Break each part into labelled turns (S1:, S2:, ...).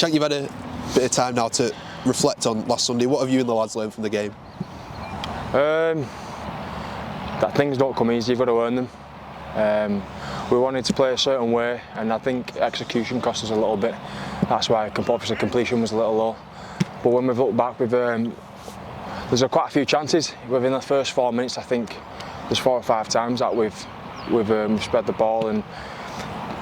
S1: Chank, you've had a bit of time now to reflect on last Sunday. What have you and the lads learned from the game?
S2: That things don't come easy, you've got to earn them. We wanted to play a certain way, and I think execution cost us a little bit. That's why obviously completion was a little low. But when we've looked back, there's quite a few chances within the first 4 minutes. I think there's 4 or 5 times that we've spread the ball, and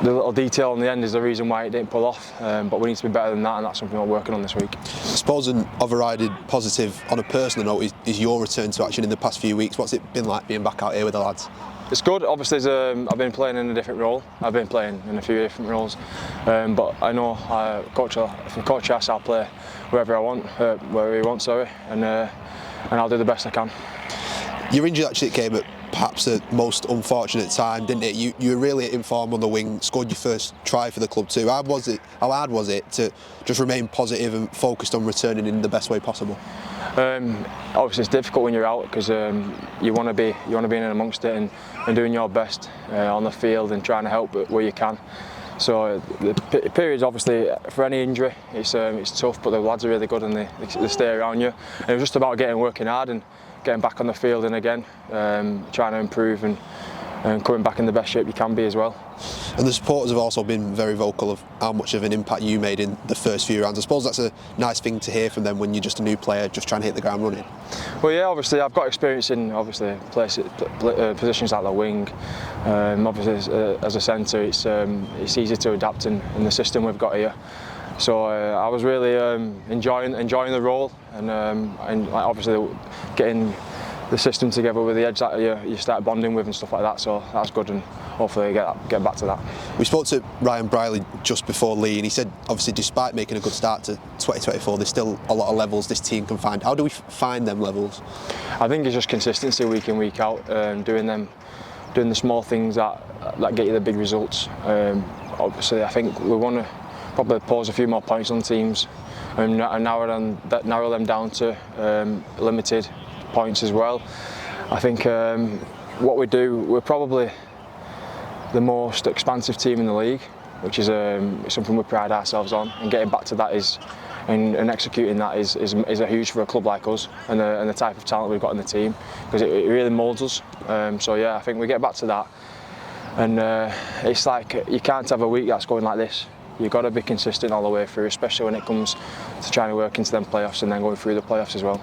S2: the little detail in the end is the reason why it didn't pull off. But we need to be better than that, and that's something we're working on this week.
S1: I suppose an overriding positive on a personal note is your return to action in the past few weeks. What's it been like being back out here with the lads?
S2: It's good. Obviously, I've been playing in a different role. I've been playing in a few different roles, but I know if the coach asks, I'll play wherever I want, wherever he wants, and I'll do the best I can.
S1: Your injury actually came at perhaps the most unfortunate time, didn't it? You were really in form on the wing, scored your first try for the club too. How hard was it to just remain positive and focused on returning in the best way possible?
S2: Obviously, it's difficult when you're out because you want to be in amongst it and doing your best on the field and trying to help where you can. So the periods, obviously, for any injury, it's tough. But the lads are really good and they stay around you. And it was just about working hard and getting back on the field and again trying to improve and coming back in the best shape you can be as well.
S1: And the supporters have also been very vocal of how much of an impact you made in the first few rounds. I suppose that's a nice thing to hear from them when you're just a new player, just trying to hit the ground running.
S2: Well, yeah, obviously I've got experience in positions like the wing. Obviously as a centre, it's easy to adapt in the system we've got here. So I was really enjoying the role and obviously getting the system together with the edge that you start bonding with and stuff like that. So that's good, and hopefully get back to that.
S1: We spoke to Ryan Briley just before Lee, and he said obviously despite making a good start to 2024, there's still a lot of levels this team can find. How do we find them levels?
S2: I think it's just consistency week in, week out, doing the small things that get you the big results. Obviously I think we want to probably pose a few more points on teams and narrow them down to limited points as well. I think what we do, we're probably the most expansive team in the league, which is something we pride ourselves on, and getting back to that and executing that is a huge for a club like us and the type of talent we've got in the team, because it really moulds us. So yeah, I think we get back to that, and it's like you can't have a week that's going like this. You've got to be consistent all the way through, especially when it comes to trying to work into them playoffs and then going through the playoffs as well.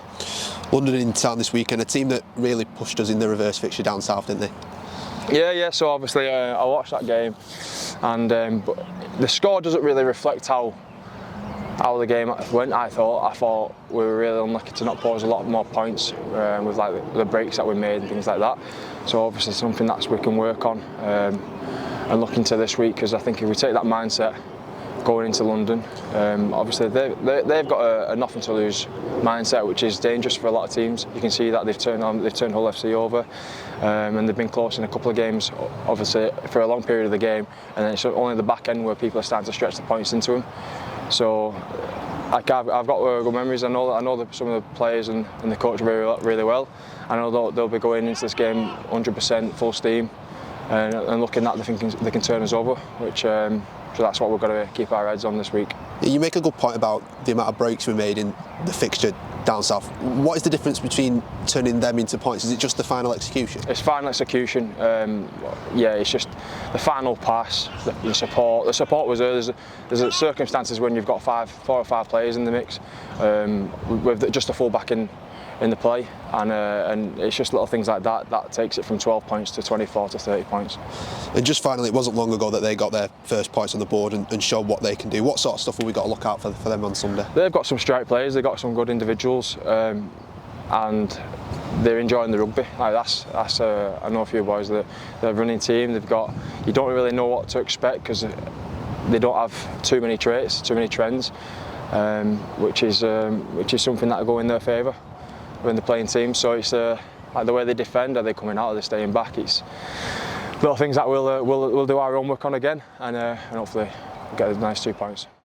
S1: London in town this weekend, a team that really pushed us in the reverse fixture down south, didn't they?
S2: Yeah. So obviously I watched that game, and but the score doesn't really reflect how the game went. I thought we were really unlucky to not pose a lot more points with like the breaks that we made and things like that. So obviously something that we can work on and look into this week, because I think if we take that mindset going into London, obviously they've got a nothing to lose mindset, which is dangerous for a lot of teams. You can see that they've turned Hull FC over, and they've been close in a couple of games, obviously for a long period of the game, and then it's only the back end where people are starting to stretch the points into them. So I've got good memories. I know some of the players and the coach really well. I know they'll be going into this game 100% full steam and looking at they can turn us over, which so that's what we've got to keep our heads on this week.
S1: You make a good point about the amount of breaks we made in the fixture down south. What is the difference between turning them into points? Is it just the final execution?
S2: It's final execution. Yeah, it's just the final pass, the support. The support was there. There's circumstances when you've got 4 or 5 players in the mix, with just a full back in the play, and it's just little things like that takes it from 12 points to 24 to 30 points.
S1: And just finally, it wasn't long ago that they got their first points on the board and showed what they can do. What sort of stuff have we got to look out for them on Sunday? They've
S2: got some strike players, they've got some good individuals, and they're enjoying the rugby. Like that's I know a few boys that they're running team. You don't really know what to expect because they don't have too many traits, too many trends, which is something that will go in their favour when they're playing teams. So it's like the way they defend, are they coming out, are they staying back? It's little things that we'll do our homework on again, and hopefully get a nice 2 points.